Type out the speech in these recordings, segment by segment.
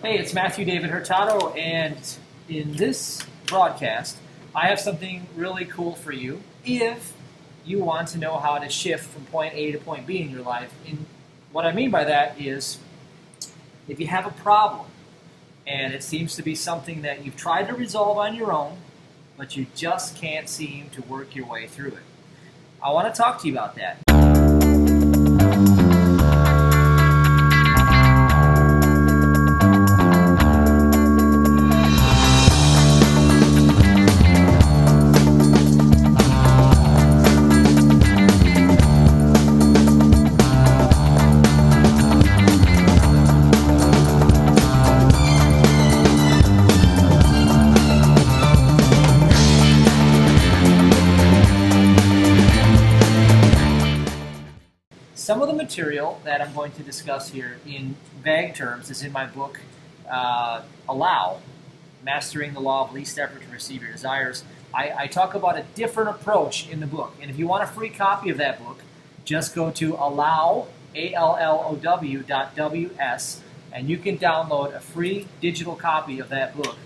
Hey, it's Matthew David Hurtado, and in this broadcast, I have something really cool for you if you want to know how to shift from point A to point B in your life. And what I mean by that is if you have a problem and it seems to be something that you've tried to resolve on your own, but you just can't seem to work your way through it. I want to talk to you about that. Some of the material that I'm going to discuss here in vague terms is in my book, Allow, Mastering the Law of Least Effort to Receive Your Desires. I talk about a different approach in the book. And if you want a free copy of that book, just go to allow, ALLOW.ws, and you can download a free digital copy of that book.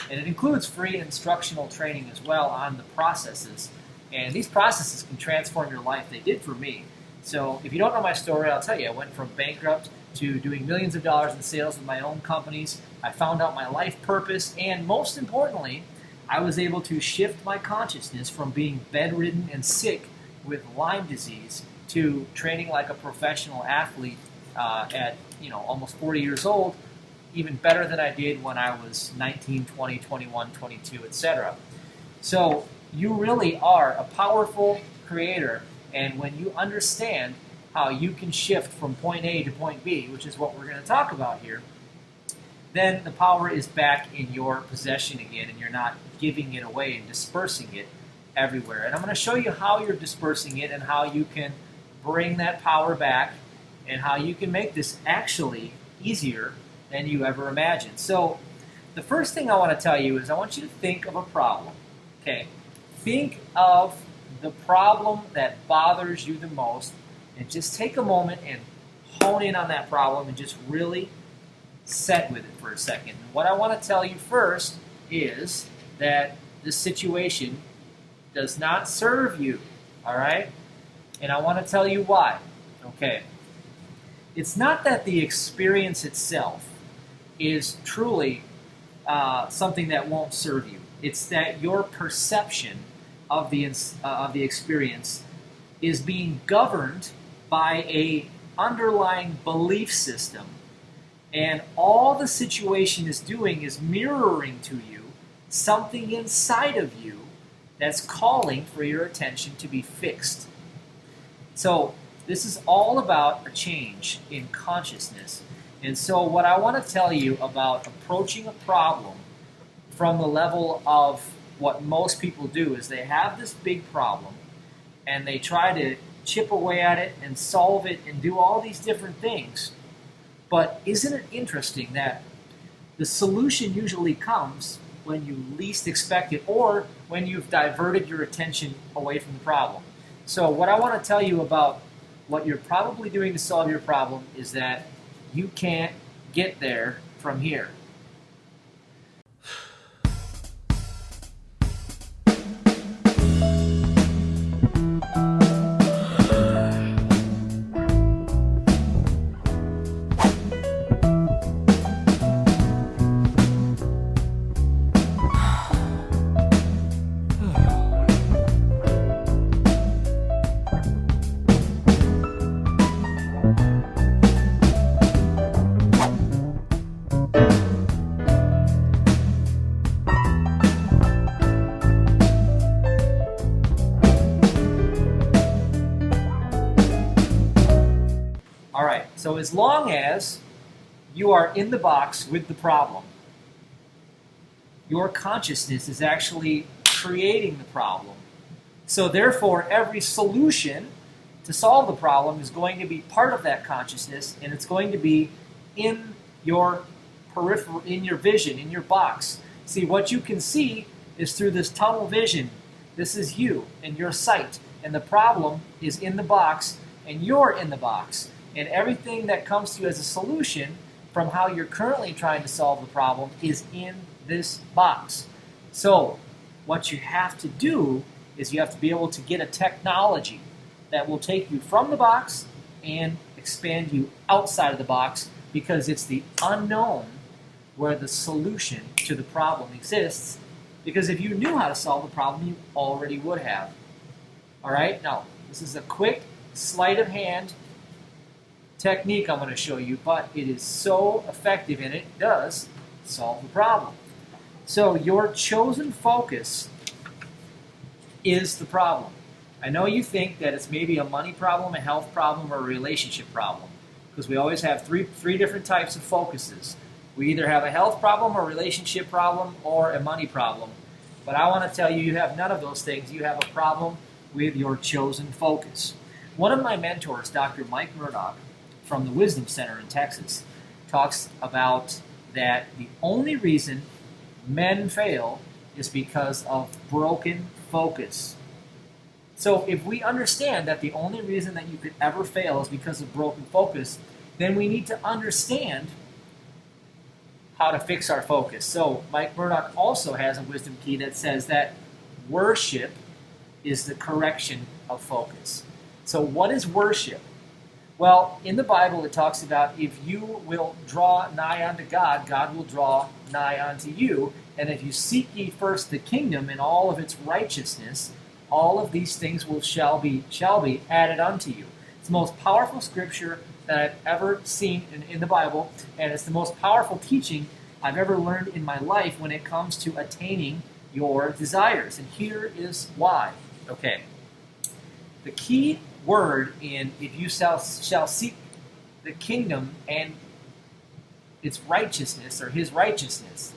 And it includes free instructional training as well on the processes. And these processes can transform your life. They did for me. So if you don't know my story, I'll tell you. I went from bankrupt to doing millions of dollars in sales with my own companies. I found out my life purpose, and most importantly, I was able to shift my consciousness from being bedridden and sick with Lyme disease to training like a professional athlete at almost 40 years old, even better than I did when I was 19, 20, 21, 22, etc. So you really are a powerful creator. And when you understand how you can shift from point A to point B, which is what we're going to talk about here, then the power is back in your possession again, and you're not giving it away and dispersing it everywhere. And I'm going to show you how you're dispersing it and how you can bring that power back and how you can make this actually easier than you ever imagined. So the first thing I want to tell you is I want you to think of a problem. Okay? Think of the problem that bothers you the most, and just take a moment and hone in on that problem and just really set with it for a second. And what I want to tell you first is that this situation does not serve you, all right? And I want to tell you why, okay? It's not that the experience itself is truly something that won't serve you. It's that your perception of the experience is being governed by a underlying belief system, and all the situation is doing is mirroring to you something inside of you that's calling for your attention to be fixed. So this is all about a change in consciousness. And so what I want to tell you about approaching a problem from the level of what most people do is they have this big problem and they try to chip away at it and solve it and do all these different things. But isn't it interesting that the solution usually comes when you least expect it, or when you've diverted your attention away from the problem? So what I want to tell you about what you're probably doing to solve your problem is that you can't get there from here. So as long as you are in the box with the problem, your consciousness is actually creating the problem. So therefore, every solution to solve the problem is going to be part of that consciousness, and it's going to be in your peripheral, in your vision, in your box. See, what you can see is through this tunnel vision. This is you and your sight, and the problem is in the box, and you're in the box. And everything that comes to you as a solution from how you're currently trying to solve the problem is in this box. So what you have to do is you have to be able to get a technology that will take you from the box and expand you outside of the box, because it's the unknown where the solution to the problem exists. Because if you knew how to solve the problem, you already would have. All right, now this is a quick sleight of hand technique I'm going to show you, but it is so effective and it does solve the problem. So your chosen focus is the problem. I know you think that it's maybe a money problem, a health problem, or a relationship problem, because we always have three different types of focuses. We either have a health problem, a relationship problem, or a money problem. But I want to tell you, you have none of those things. You have a problem with your chosen focus. One of my mentors, Dr. Mike Murdoch, from the Wisdom Center in Texas, talks about that the only reason men fail is because of broken focus. So if we understand that the only reason that you could ever fail is because of broken focus, then we need to understand how to fix our focus. So Mike Murdoch also has a wisdom key that says that worship is the correction of focus. So what is worship? Well, in the Bible it talks about if you will draw nigh unto God, God will draw nigh unto you. And if you seek ye first the kingdom and all of its righteousness, all of these things shall be added unto you. It's the most powerful scripture that I've ever seen in the Bible, and it's the most powerful teaching I've ever learned in my life when it comes to attaining your desires. And here is why. Okay. The key word in if you shall seek the kingdom and its righteousness, or his righteousness,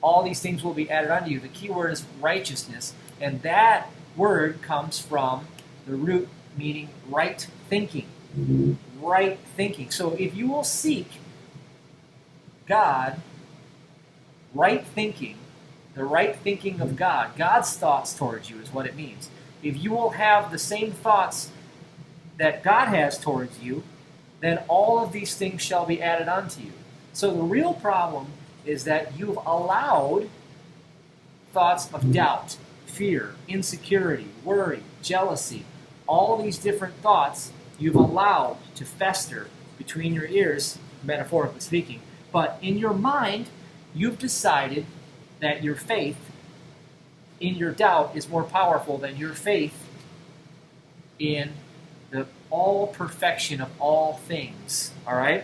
all these things will be added unto you. The key word is righteousness, and that word comes from the root meaning right thinking. Mm-hmm. Right thinking. So if you will seek God, right thinking, the right thinking of God, God's thoughts towards you is what it means. If you will have the same thoughts that God has towards you, then all of these things shall be added unto you. So the real problem is that you've allowed thoughts of doubt, fear, insecurity, worry, jealousy, all these different thoughts you've allowed to fester between your ears, metaphorically speaking. But in your mind, you've decided that your faith in your doubt is more powerful than your faith in the all perfection of all things. All right?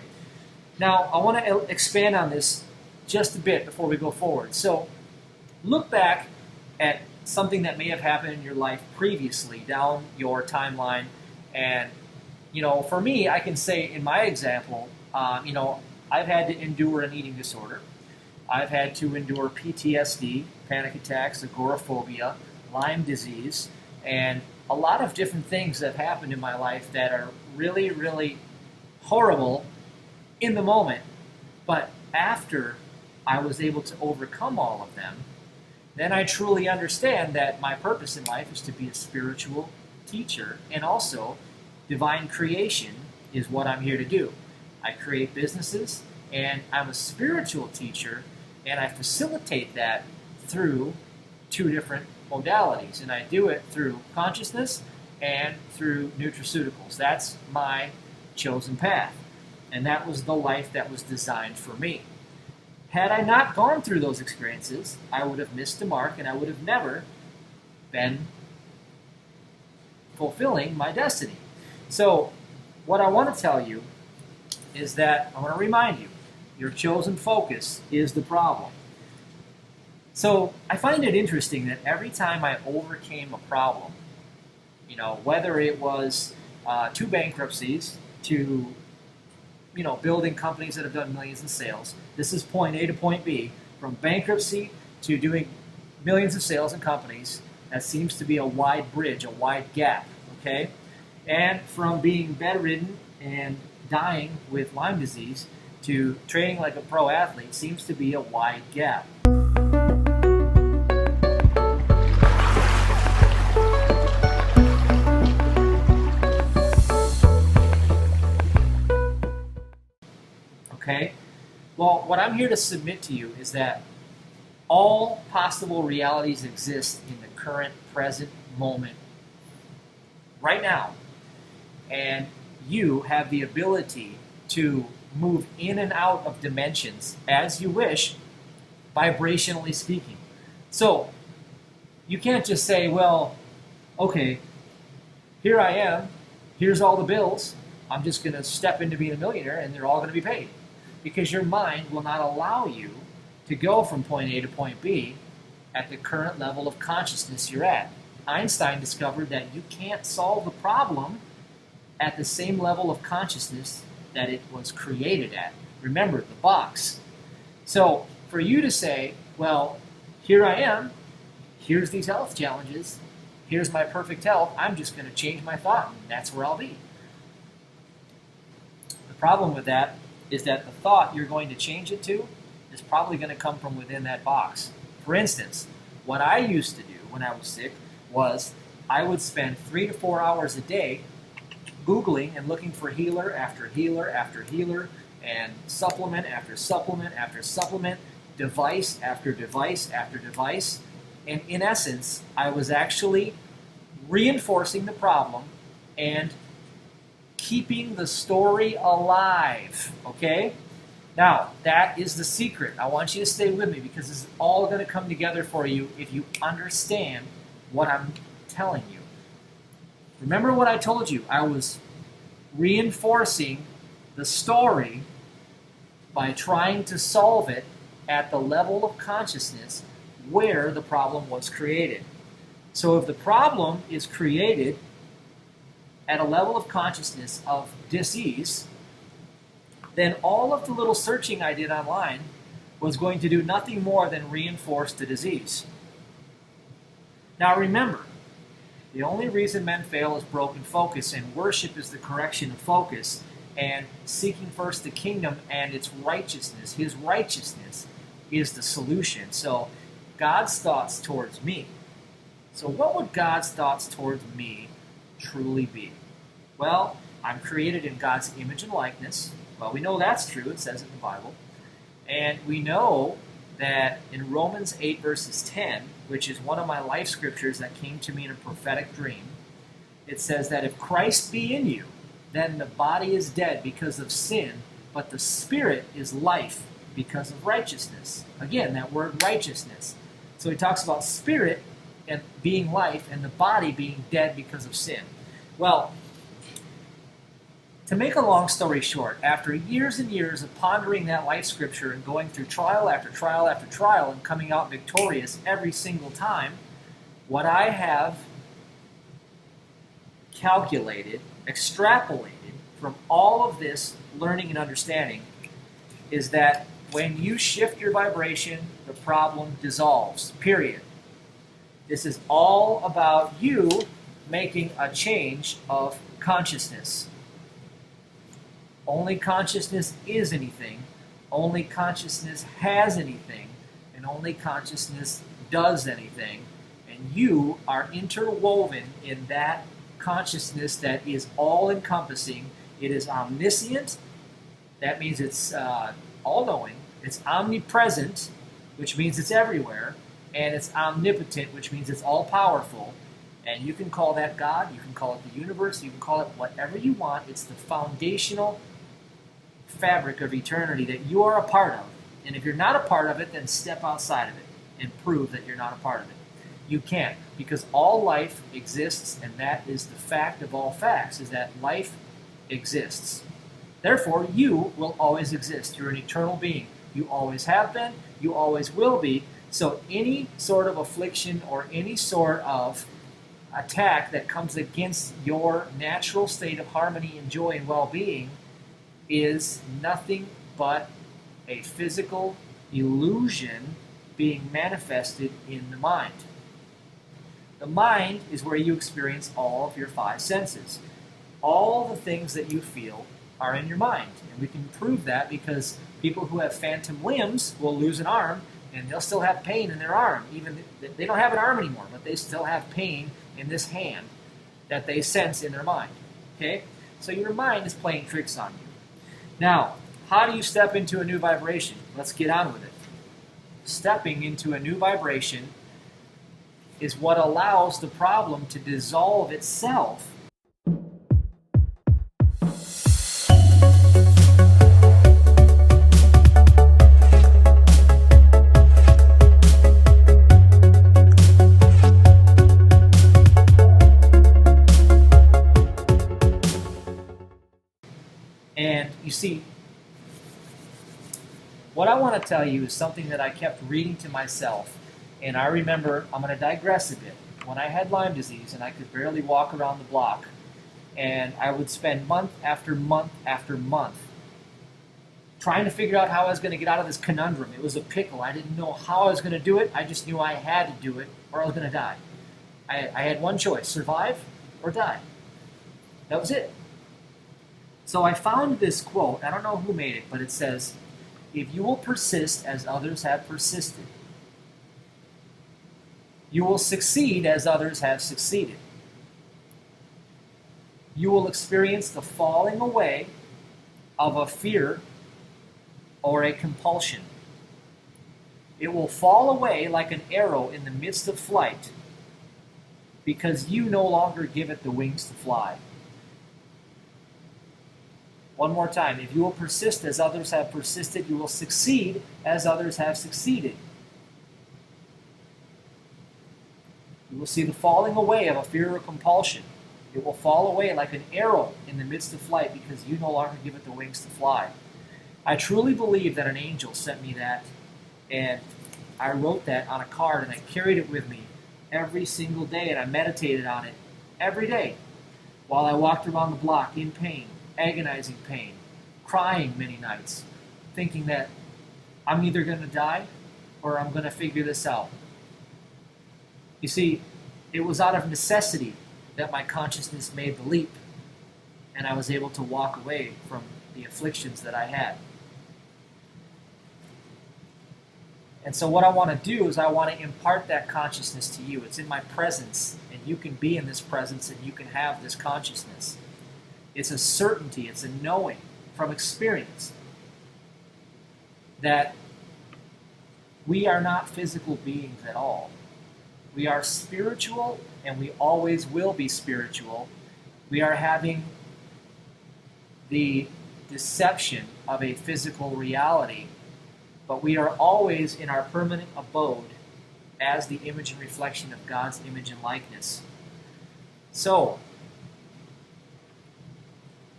Now, I want to expand on this just a bit before we go forward. So, look back at something that may have happened in your life previously down your timeline. And, for me, I can say in my example, I've had to endure an eating disorder. I've had to endure PTSD, panic attacks, agoraphobia, Lyme disease, and a lot of different things that have happened in my life that are really, really horrible in the moment. But after I was able to overcome all of them, then I truly understand that my purpose in life is to be a spiritual teacher, and also divine creation is what I'm here to do. I create businesses, and I'm a spiritual teacher, and I facilitate that through two different modalities, and I do it through consciousness and through nutraceuticals. That's my chosen path, and that was the life that was designed for me. Had I not gone through those experiences, I would have missed the mark, and I would have never been fulfilling my destiny. So what I want to tell you is that I want to remind you, your chosen focus is the problem. So I find it interesting that every time I overcame a problem, whether it was 2 bankruptcies to, building companies that have done millions in sales, this is point A to point B, from bankruptcy to doing millions of sales in companies, that seems to be a wide bridge, a wide gap, okay? And from being bedridden and dying with Lyme disease to training like a pro athlete seems to be a wide gap. Well, what I'm here to submit to you is that all possible realities exist in the current, present moment, right now. And you have the ability to move in and out of dimensions as you wish, vibrationally speaking. So, you can't just say, well, okay, here I am, here's all the bills, I'm just going to step into being a millionaire and they're all going to be paid. Because your mind will not allow you to go from point A to point B at the current level of consciousness you're at. Einstein discovered that you can't solve the problem at the same level of consciousness that it was created at. Remember, the box. So, for you to say, well, here I am, here's these health challenges, here's my perfect health, I'm just going to change my thought, and that's where I'll be. The problem with that is that the thought you're going to change it to is probably going to come from within that box. For instance, what I used to do when I was sick was I would spend 3 to 4 hours a day Googling and looking for healer after healer after healer, and supplement after supplement after supplement, device after device after device. And in essence, I was actually reinforcing the problem and keeping the story alive, okay? Now, that is the secret. I want you to stay with me because this is all going to come together for you if you understand what I'm telling you. Remember what I told you. I was reinforcing the story by trying to solve it at the level of consciousness where the problem was created. So if the problem is created at a level of consciousness of dis-ease, then all of the little searching I did online was going to do nothing more than reinforce the disease. Now remember, the only reason men fail is broken focus, and worship is the correction of focus, and seeking first the kingdom and its righteousness, his righteousness, is the solution. So God's thoughts towards me. So what would God's thoughts towards me truly be? Well, I'm created in God's image and likeness. Well, we know that's true. It says it in the Bible. And we know that in Romans 8 verses 10, which is one of my life scriptures that came to me in a prophetic dream, it says that if Christ be in you, then the body is dead because of sin, but the spirit is life because of righteousness. Again, that word righteousness. So he talks about spirit and being life and the body being dead because of sin. Well, to make a long story short, after years and years of pondering that life scripture and going through trial after trial after trial and coming out victorious every single time, what I have calculated, extrapolated from all of this learning and understanding is that when you shift your vibration, the problem dissolves, period. This is all about you making a change of consciousness. Only consciousness is anything, only consciousness has anything, and only consciousness does anything. And you are interwoven in that consciousness that is all-encompassing. It is omniscient, that means it's all-knowing. It's omnipresent, which means it's everywhere. And it's omnipotent, which means it's all-powerful. And you can call that God, you can call it the universe, you can call it whatever you want. It's the foundational fabric of eternity that you are a part of. And if you're not a part of it, then step outside of it and prove that you're not a part of it. You can't, because all life exists, and that is the fact of all facts, is that life exists. Therefore, you will always exist. You're an eternal being. You always have been, you always will be. So any sort of affliction or any sort of attack that comes against your natural state of harmony and joy and well-being is nothing but a physical illusion being manifested in the mind. The mind is where you experience all of your five senses. All the things that you feel are in your mind. And we can prove that because people who have phantom limbs will lose an arm and they'll still have pain in their arm. Even they don't have an arm anymore, but they still have pain in this hand that they sense in their mind. Okay? So your mind is playing tricks on you. Now, how do you step into a new vibration? Let's get on with it. Stepping into a new vibration is what allows the problem to dissolve itself. And you see, what I want to tell you is something that I kept reading to myself. And I remember, I'm going to digress a bit, when I had Lyme disease and I could barely walk around the block, and I would spend month after month after month trying to figure out how I was going to get out of this conundrum. It was a pickle. I didn't know how I was going to do it. I just knew I had to do it or I was going to die. I had one choice, survive or die. That was it. So I found this quote. I don't know who made it, but it says, "If you will persist as others have persisted, you will succeed as others have succeeded. You will experience the falling away of a fear or a compulsion. It will fall away like an arrow in the midst of flight because you no longer give it the wings to fly." One more time. If you will persist as others have persisted, you will succeed as others have succeeded. You will see the falling away of a fear or compulsion. It will fall away like an arrow in the midst of flight because you no longer give it the wings to fly. I truly believe that an angel sent me that, and I wrote that on a card and I carried it with me every single day, and I meditated on it every day while I walked around the block in pain, agonizing pain, crying many nights, thinking that I'm either going to die or I'm going to figure this out. You see, it was out of necessity that my consciousness made the leap, and I was able to walk away from the afflictions that I had. And so what I want to do is I want to impart that consciousness to you. It's in my presence, and you can be in this presence, and you can have this consciousness. It's a certainty, it's a knowing from experience that we are not physical beings at all. We are spiritual, and we always will be spiritual. We are having the deception of a physical reality, but we are always in our permanent abode as the image and reflection of God's image and likeness. So,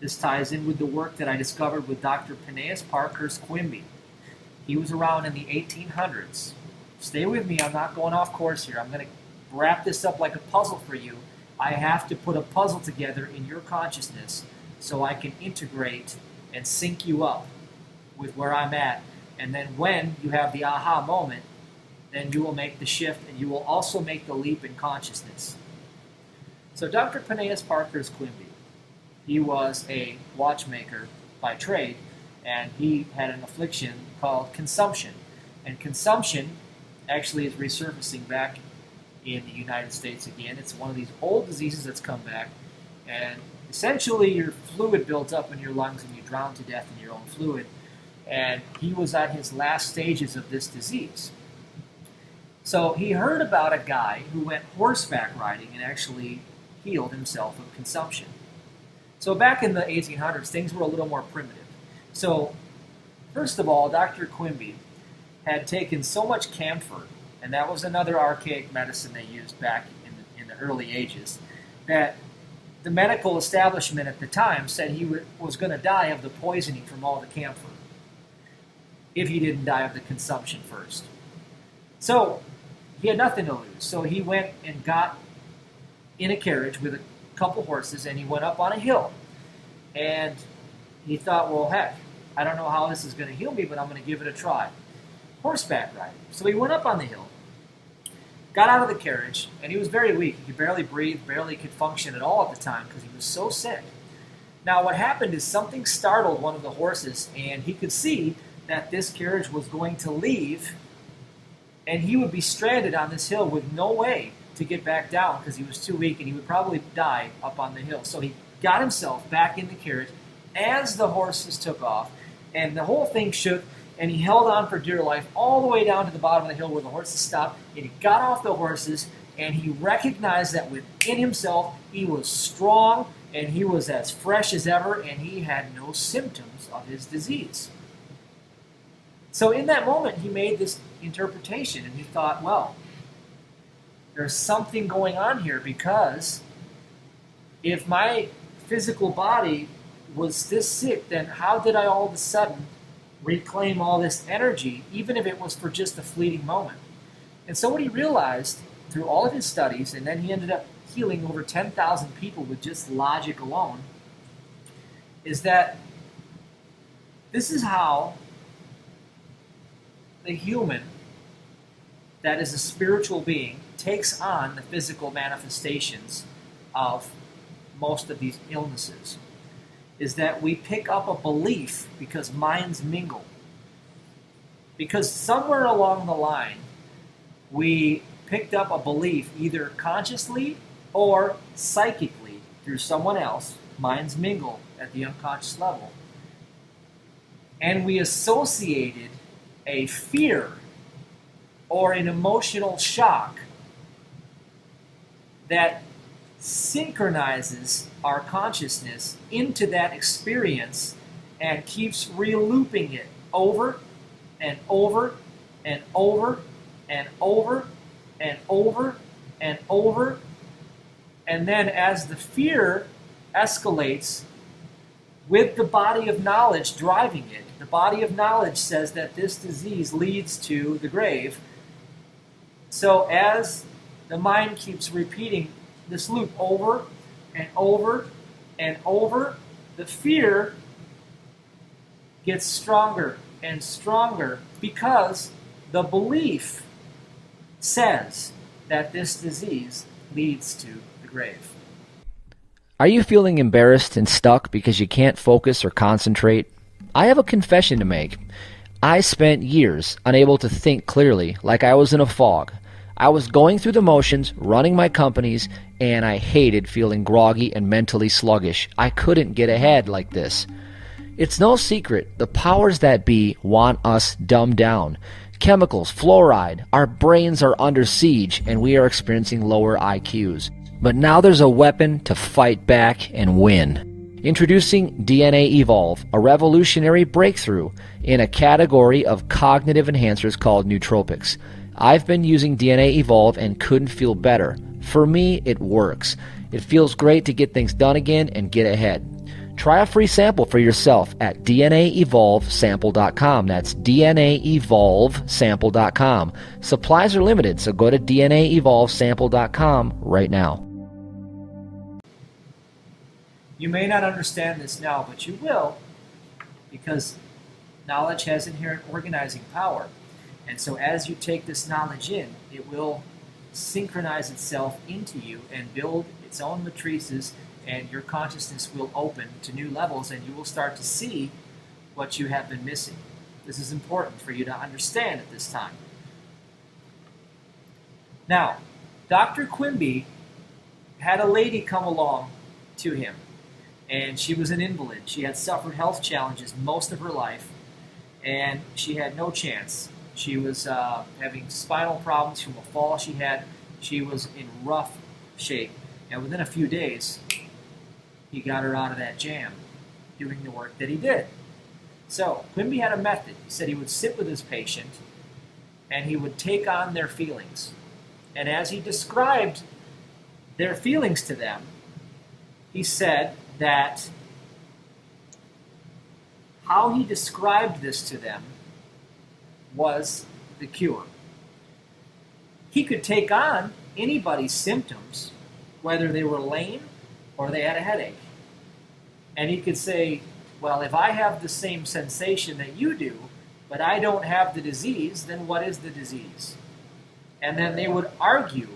this ties in with the work that I discovered with Dr. Phineas Parkhurst Quimby. He was around in the 1800s. Stay with me, I'm not going off course here. I'm going to wrap this up like a puzzle for you. I have to put a puzzle together in your consciousness so I can integrate and sync you up with where I'm at. And then when you have the aha moment, then you will make the shift, and you will also make the leap in consciousness. So Dr. Phineas Parkhurst Quimby, he was a watchmaker by trade, and he had an affliction called consumption. And consumption actually is resurfacing back in the United States again. It's one of these old diseases that's come back, and essentially your fluid built up in your lungs and you drown to death in your own fluid. And he was at his last stages of this disease. So he heard about a guy who went horseback riding and actually healed himself of consumption. So back in the 1800s, things were a little more primitive. So first of all, Dr. Quimby had taken so much camphor, and that was another archaic medicine they used back in the early ages, that the medical establishment at the time said he was going to die of the poisoning from all the camphor if he didn't die of the consumption first. So he had nothing to lose. So he went and got in a carriage with a couple horses, and he went up on a hill. And he thought, well, heck, I don't know how this is going to heal me, but I'm going to give it a try. Horseback riding. So he went up on the hill, got out of the carriage, and he was very weak. He could barely breathe, barely could function at all at the time because he was so sick. Now what happened is something startled one of the horses, and he could see that this carriage was going to leave, and he would be stranded on this hill with no way to get back down because he was too weak, and he would probably die up on the hill. So he got himself back in the carriage as the horses took off, And the whole thing shook, and he held on for dear life all the way down to the bottom of the hill where the horses stopped, and he got off the horses, and he recognized that within himself he was strong, and he was as fresh as ever, and he had no symptoms of his disease. So in that moment, he made this interpretation, and he thought, well, there's something going on here, because if my physical body was this sick, then how did I all of a sudden reclaim all this energy, even if it was for just a fleeting moment? And so what he realized through all of his studies, and then he ended up healing over 10,000 people with just logic alone, is that this is how the human that is a spiritual being takes on the physical manifestations of most of these illnesses, is that we pick up a belief because minds mingle. Because somewhere along the line, we picked up a belief either consciously or psychically through someone else. Minds mingle at the unconscious level. And we associated a fear or an emotional shock that synchronizes our consciousness into that experience and keeps re-looping it over and over and over and over and over and over. And then as the fear escalates with the body of knowledge driving it, the body of knowledge says that this disease leads to the grave. So as the mind keeps repeating this loop over and over and over, the fear gets stronger and stronger because the belief says that this disease leads to the grave. Are you feeling embarrassed and stuck because you can't focus or concentrate? I have a confession to make. I spent years unable to think clearly, like I was in a fog. I was going through the motions, running my companies, and I hated feeling groggy and mentally sluggish. I couldn't get ahead like this. It's no secret, the powers that be want us dumbed down. Chemicals, fluoride, our brains are under siege, and we are experiencing lower IQs. But now there's a weapon to fight back and win. Introducing DNA Evolve, a revolutionary breakthrough in a category of cognitive enhancers called nootropics. I've been using DNA Evolve and couldn't feel better. For me, it works. It feels great to get things done again and get ahead. Try a free sample for yourself at DNAEvolveSample.com. That's DNAEvolveSample.com. Supplies are limited, so go to DNAEvolveSample.com right now. You may not understand this now, but you will, because knowledge has inherent organizing power. And so as you take this knowledge in, it will synchronize itself into you and build its own matrices, and your consciousness will open to new levels, and you will start to see what you have been missing. This is important for you to understand at this time. Now, Dr. Quimby had a lady come along to him, and she was an invalid. She had suffered health challenges most of her life, and she had no chance. She was having spinal problems from a fall she had. She was in rough shape, and within a few days, he got her out of that jam, doing the work that he did. So, Quimby had a method. He said he would sit with his patient, and he would take on their feelings. And as he described their feelings to them, he said that how he described this to them was the cure. He could take on anybody's symptoms, whether they were lame or they had a headache. And he could say, well, if I have the same sensation that you do, but I don't have the disease, then what is the disease? And then they would argue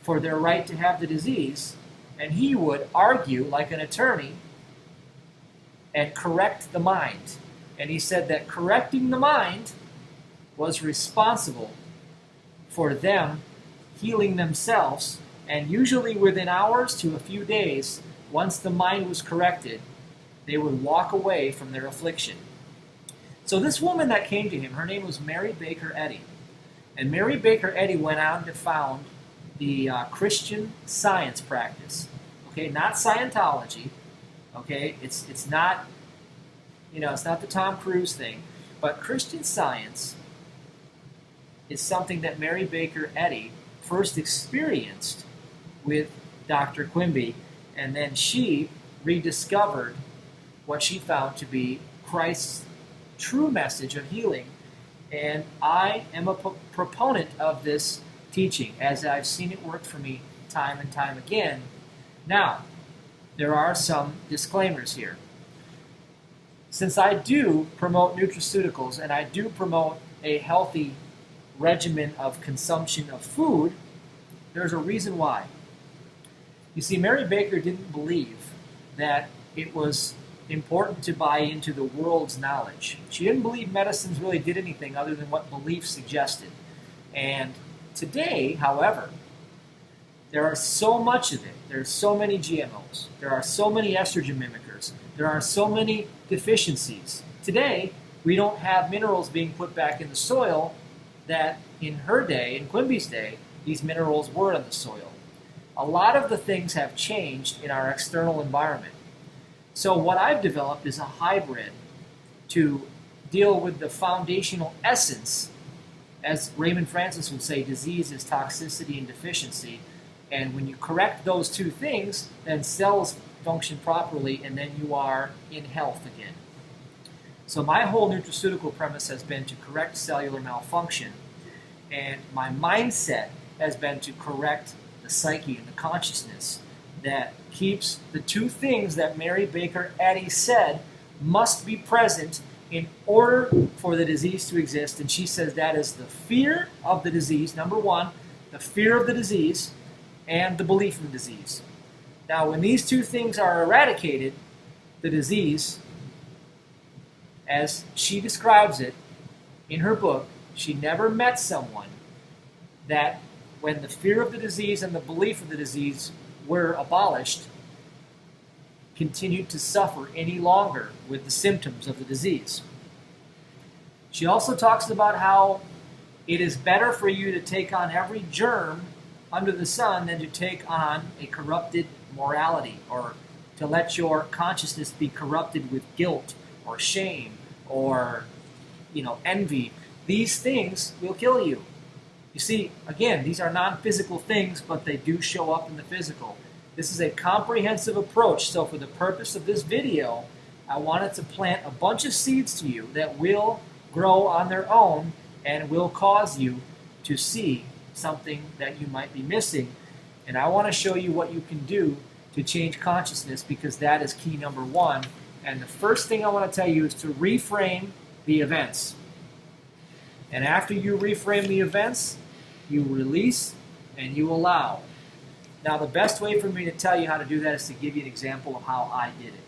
for their right to have the disease, and he would argue like an attorney and correct the mind. And he said that correcting the mind was responsible for them healing themselves, and usually within hours to a few days, once the mind was corrected, they would walk away from their affliction. So this woman that came to him, her name was Mary Baker Eddy. And Mary Baker Eddy went on to found the Christian Science practice. Okay, not Scientology. Okay, it's not, it's not the Tom Cruise thing, but Christian Science is something that Mary Baker Eddy first experienced with Dr. Quimby, and then she rediscovered what she found to be Christ's true message of healing. And I am a proponent of this teaching, as I've seen it work for me time and time again. Now, there are some disclaimers here. Since I do promote nutraceuticals and I do promote a healthy regimen of consumption of food, there's a reason why. You see, Mary Baker didn't believe that it was important to buy into the world's knowledge. She didn't believe medicines really did anything other than what belief suggested. And today, however, there are so much of it. There's so many GMOs. There are so many estrogen mimickers. There are so many deficiencies. Today, we don't have minerals being put back in the soil that in her day, in Quimby's day, these minerals were in the soil. A lot of the things have changed in our external environment. So what I've developed is a hybrid to deal with the foundational essence. As Raymond Francis would say, disease is toxicity and deficiency. And when you correct those two things, then cells function properly, and then you are in health again. So my whole nutraceutical premise has been to correct cellular malfunction, and my mindset has been to correct the psyche and the consciousness that keeps the two things that Mary Baker Eddy said must be present in order for the disease to exist. And she says that is the fear of the disease, number one, the fear of the disease, and the belief in the disease. Now, when these two things are eradicated, the disease, as she describes it in her book, she never met someone that when the fear of the disease and the belief of the disease were abolished, continued to suffer any longer with the symptoms of the disease. She also talks about how it is better for you to take on every germ under the sun than to take on a corrupted morality, or to let your consciousness be corrupted with guilt or shame or envy. These things will kill you. You see, again, these are non-physical things, but they do show up in the physical. This is a comprehensive approach, so for the purpose of this video, I wanted to plant a bunch of seeds to you that will grow on their own and will cause you to see something that you might be missing. And I want to show you what you can do to change consciousness, because that is key number one. And the first thing I want to tell you is to reframe the events. And after you reframe the events, you release and you allow. Now, the best way for me to tell you how to do that is to give you an example of how I did it.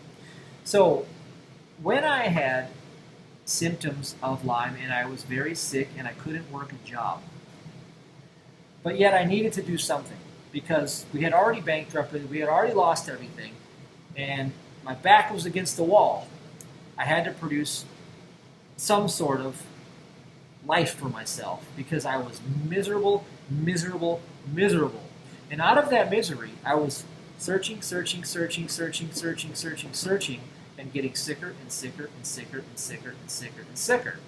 So, when I had symptoms of Lyme and I was very sick and I couldn't work a job, but yet I needed to do something because we had already bankrupted, we had already lost everything, and my back was against the wall. I had to produce some sort of life for myself because I was miserable. And out of that misery, I was searching, and getting sicker and sicker.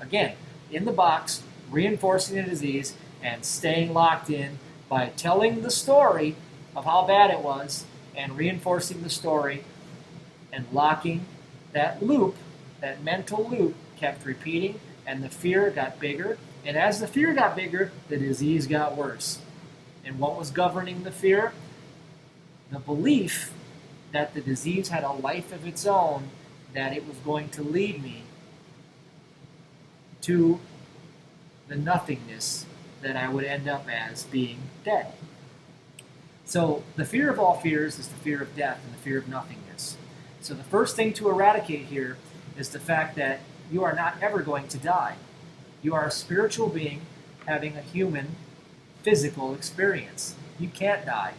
Again, in the box, reinforcing the disease and staying locked in by telling the story of how bad it was and reinforcing the story and locking that loop, that mental loop kept repeating, and the fear got bigger. And as the fear got bigger, the disease got worse. And what was governing the fear? The belief that the disease had a life of its own, that it was going to lead me to the nothingness that I would end up as being dead. So the fear of all fears is the fear of death and the fear of nothingness. So the first thing to eradicate here is the fact that you are not ever going to die. You are a spiritual being having a human physical experience. You can't die.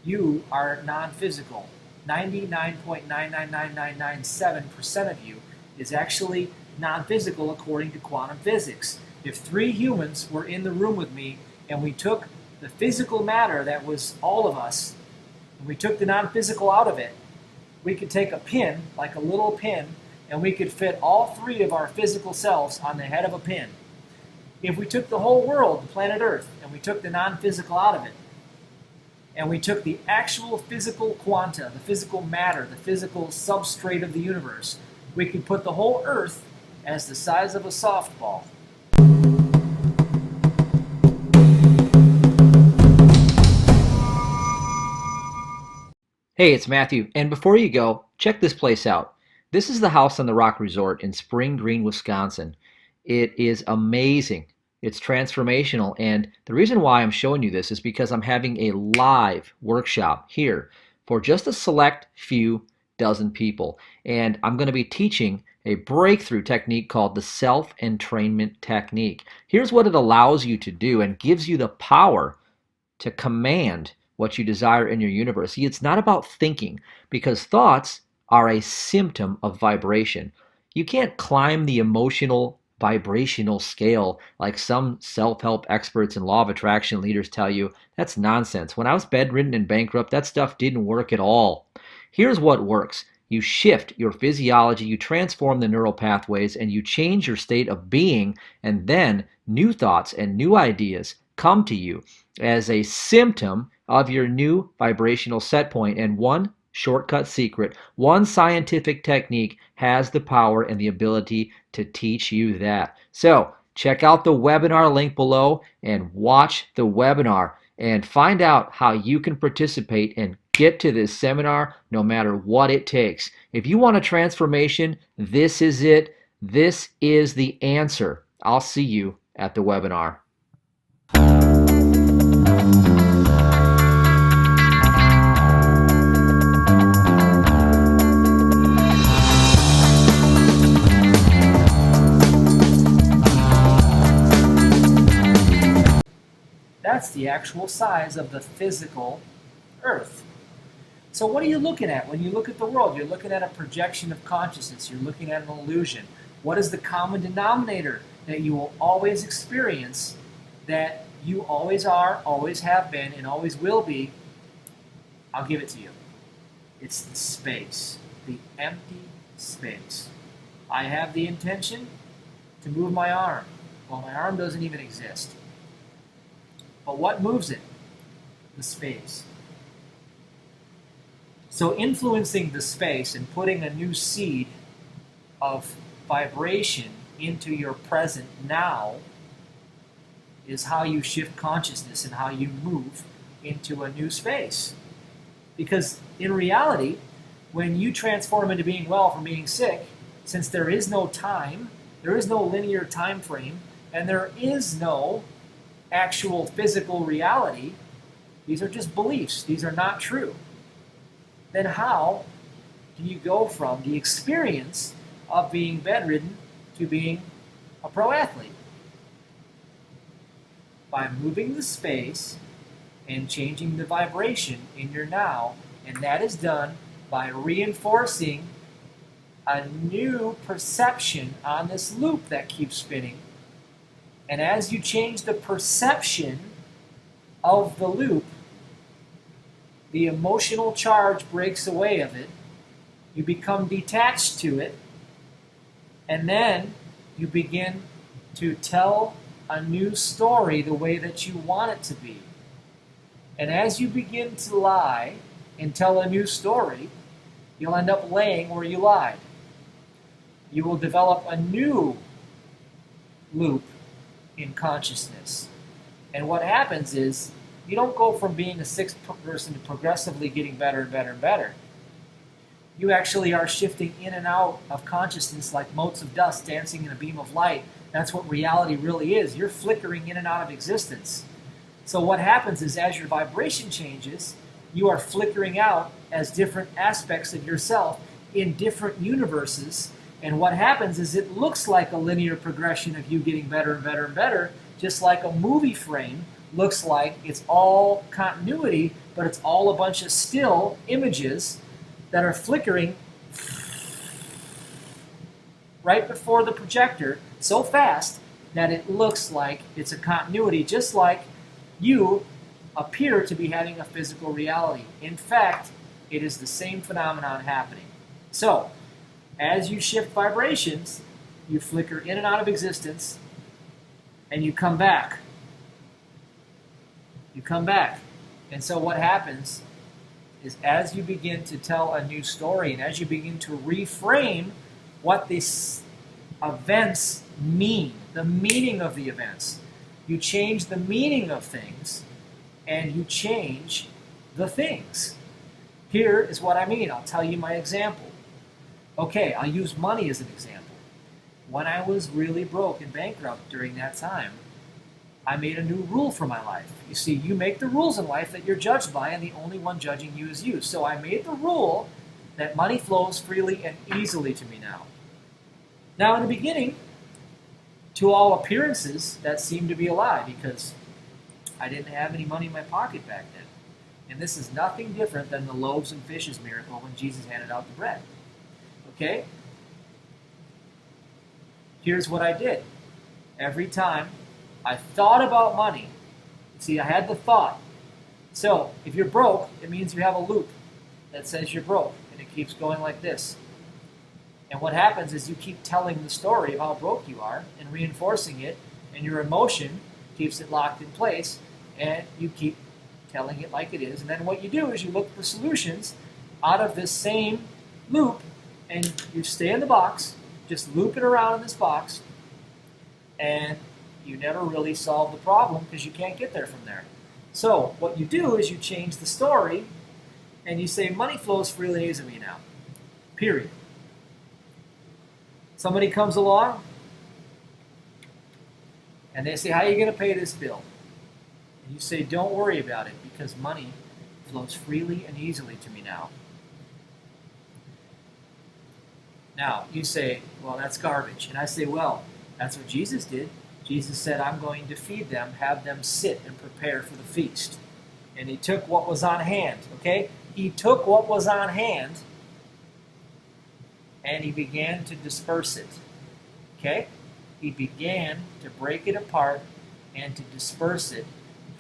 You are non-physical. 99.999997% of you is actually non-physical according to quantum physics. If 3 humans were in the room with me and we took the physical matter that was all of us, and we took the non-physical out of it, we could take a pin, like a little pin, and we could fit all 3 of our physical selves on the head of a pin. If we took the whole world, the planet Earth, and we took the non-physical out of it, and we took the actual physical quanta, the physical matter, the physical substrate of the universe, we could put the whole Earth as the size of a softball. Hey, it's Matthew, and before you go, check this place out. This is the House on the Rock Resort in Spring Green, Wisconsin. It is amazing. It's transformational, and the reason why I'm showing you this is because I'm having a live workshop here for just a select few dozen people, and I'm going to be teaching a breakthrough technique called the self-entrainment technique. Here's what it allows you to do and gives you the power to command what you desire in your universe. See, it's not about thinking, because thoughts are a symptom of vibration. You can't climb the emotional vibrational scale like some self-help experts and law of attraction leaders tell you. That's nonsense. When I was bedridden and bankrupt, that stuff didn't work at all. Here's what works. You shift your physiology, you transform the neural pathways, and you change your state of being, and then new thoughts and new ideas come to you as a symptom of your new vibrational set point. And one shortcut secret, one scientific technique has the power and the ability to teach you that. So check out the webinar link below and watch the webinar and find out how you can participate and get to this seminar no matter what it takes. If you want a transformation, this is it. This is the answer. I'll see you at the webinar. That's the actual size of the physical Earth. So what are you looking at when you look at the world? You're looking at a projection of consciousness. You're looking at an illusion. What is the common denominator that you will always experience, that you always are, always have been, and always will be? I'll give it to you. It's the space, the empty space. I have the intention to move my arm. Well, my arm doesn't even exist. But what moves it? The space. So influencing the space and putting a new seed of vibration into your present now is how you shift consciousness and how you move into a new space. Because in reality, when you transform into being well from being sick, since there is no time, there is no linear time frame, and there is no actual physical reality, these are just beliefs, these are not true, then how do you go from the experience of being bedridden to being a pro athlete? By moving the space and changing the vibration in your now, and that is done by reinforcing a new perception on this loop that keeps spinning. And as you change the perception of the loop, the emotional charge breaks away of it, you become detached to it, and then you begin to tell a new story the way that you want it to be. And as you begin to lie and tell a new story, you'll end up laying where you lied. You will develop a new loop in consciousness. And what happens is, you don't go from being a sick person to progressively getting better and better and better. You actually are shifting in and out of consciousness like motes of dust dancing in a beam of light. That's what reality really is. You're flickering in and out of existence. So what happens is, as your vibration changes, you are flickering out as different aspects of yourself in different universes. And what happens is, it looks like a linear progression of you getting better and better and better, just like a movie frame looks like it's all continuity, but it's all a bunch of still images that are flickering right before the projector so fast that it looks like it's a continuity, just like you appear to be having a physical reality. In fact, it is the same phenomenon happening. So, as you shift vibrations, you flicker in and out of existence, and you come back. You come back. And so what happens is as you begin to tell a new story and as you begin to reframe what these events mean, the meaning of the events, you change the meaning of things and you change the things. Here is what I mean. I'll tell you my example. Okay, I'll use money as an example. When I was really broke and bankrupt during that time, I made a new rule for my life. You see, you make the rules in life that you're judged by, and the only one judging you is you. So I made the rule that money flows freely and easily to me now. Now, in the beginning, to all appearances, that seemed to be a lie because I didn't have any money in my pocket back then. And this is nothing different than the loaves and fishes miracle when Jesus handed out the bread. Okay? Here's what I did. Every time I thought about money, see, I had the thought. So, if you're broke, it means you have a loop that says you're broke, and it keeps going like this. And what happens is you keep telling the story of how broke you are and reinforcing it, and your emotion keeps it locked in place, and you keep telling it like it is. And then what you do is you look for solutions out of this same loop, and you stay in the box, just loop it around in this box, and you never really solve the problem because you can't get there from there. So what you do is you change the story, and you say money flows freely and easily now. Period. Somebody comes along, and they say, how are you going to pay this bill? And you say, don't worry about it because money flows freely and easily to me now. Now, you say, well, that's garbage. And I say, well, that's what Jesus did. Jesus said, I'm going to feed them, have them sit and prepare for the feast. And he took what was on hand, okay? He took what was on hand and he began to disperse it, okay? He began to break it apart and to disperse it,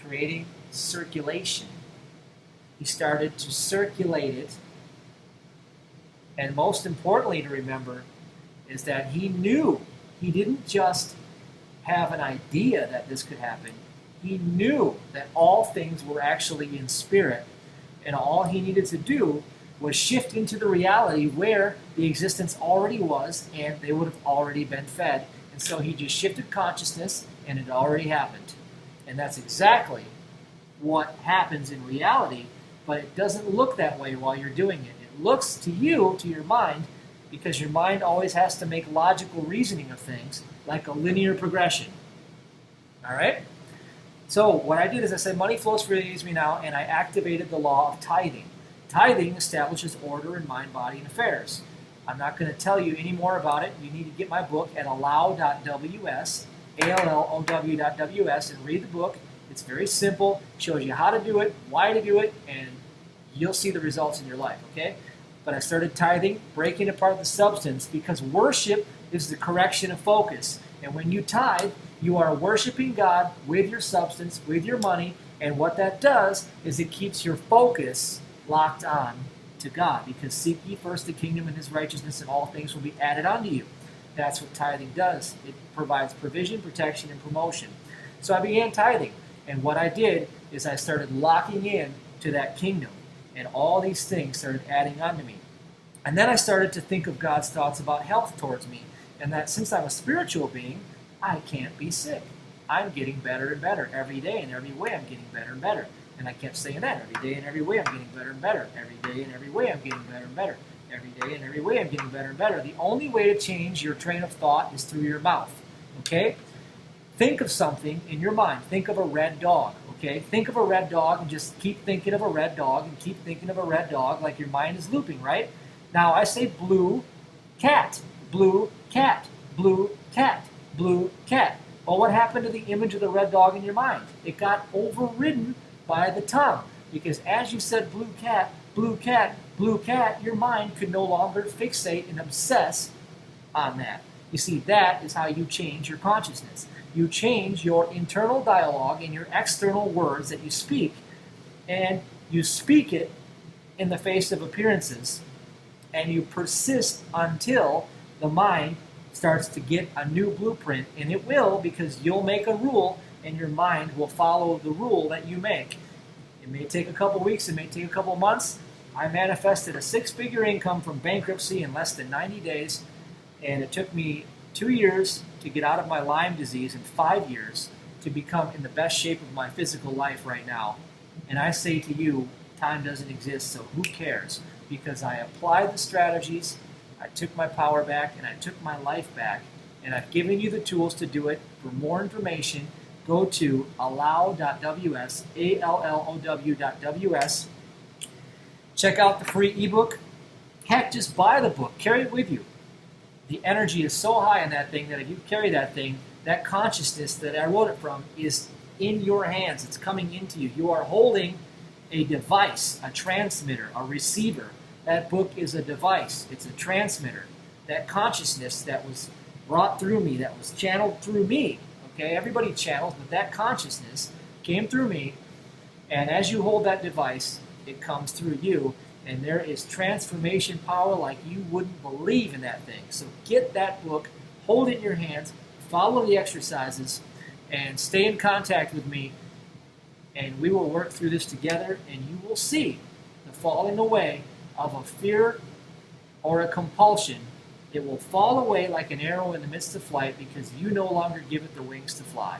creating circulation. He started to circulate it. And most importantly to remember is that he knew. He didn't just have an idea that this could happen. He knew that all things were actually in spirit, and all he needed to do was shift into the reality where the existence already was, and they would have already been fed. And so he just shifted consciousness, and it already happened. And that's exactly what happens in reality, but it doesn't look that way while you're doing it. It looks to you, to your mind, because your mind always has to make logical reasoning of things, like a linear progression. All right? So what I did is I said, money flows freely to me now, and I activated the law of tithing. Tithing establishes order in mind, body, and affairs. I'm not going to tell you any more about it. You need to get my book at allow.ws, allow.ws, and read the book. It's very simple. It shows you how to do it, why to do it, and you'll see the results in your life, okay? But I started tithing, breaking apart the substance, because worship is the correction of focus. And when you tithe, you are worshiping God with your substance, with your money, and what that does is it keeps your focus locked on to God, because seek ye first the kingdom and his righteousness, and all things will be added unto you. That's what tithing does. It provides provision, protection, and promotion. So I began tithing, and what I did is I started locking in to that kingdom, and all these things started adding unto me. And then I started to think of God's thoughts about health towards me, and that since I'm a spiritual being, I can't be sick. I'm getting better and better every day, and every way I'm getting better and better. And I kept saying that every day and every way I'm getting better and better. Every day and every way I'm getting better and better. Every day and every way I'm getting better and better. The only way to change your train of thought is through your mouth, okay? Think of something in your mind. Think of a red dog, okay? Think of a red dog and just keep thinking of a red dog and keep thinking of a red dog like your mind is looping, right? Now I say blue cat, blue cat, blue cat, blue cat. Well, what happened to the image of the red dog in your mind? It got overridden by the tongue, because as you said blue cat, blue cat, blue cat, your mind could no longer fixate and obsess on that. You see, that is how you change your consciousness. You change your internal dialogue and your external words that you speak, and you speak it in the face of appearances, and you persist until the mind starts to get a new blueprint, and it will, because you'll make a rule and your mind will follow the rule that you make. It may take a couple weeks, it may take a couple months. I manifested a 6-figure income from bankruptcy in less than 90 days, and it took me 2 years to get out of my Lyme disease and 5 years to become in the best shape of my physical life right now. And I say to you, time doesn't exist, so who cares? Because I applied the strategies, I took my power back, and I took my life back, and I've given you the tools to do it. For more information, go to allow.ws, ALLOW.ws. Check out the free ebook. Heck, just buy the book. Carry it with you. The energy is so high in that thing that if you carry that thing, that consciousness that I wrote it from is in your hands. It's coming into you. You are holding a device, a transmitter, a receiver. That book is a device. It's a transmitter. That consciousness that was brought through me, that was channeled through me. Okay, everybody channels, but that consciousness came through me, and as you hold that device, it comes through you, and there is transformation power like you wouldn't believe in that thing. So get that book, hold it in your hands, follow the exercises, and stay in contact with me, and we will work through this together, and you will see the falling away of a fear or a compulsion. It will fall away like an arrow in the midst of flight because you no longer give it the wings to fly.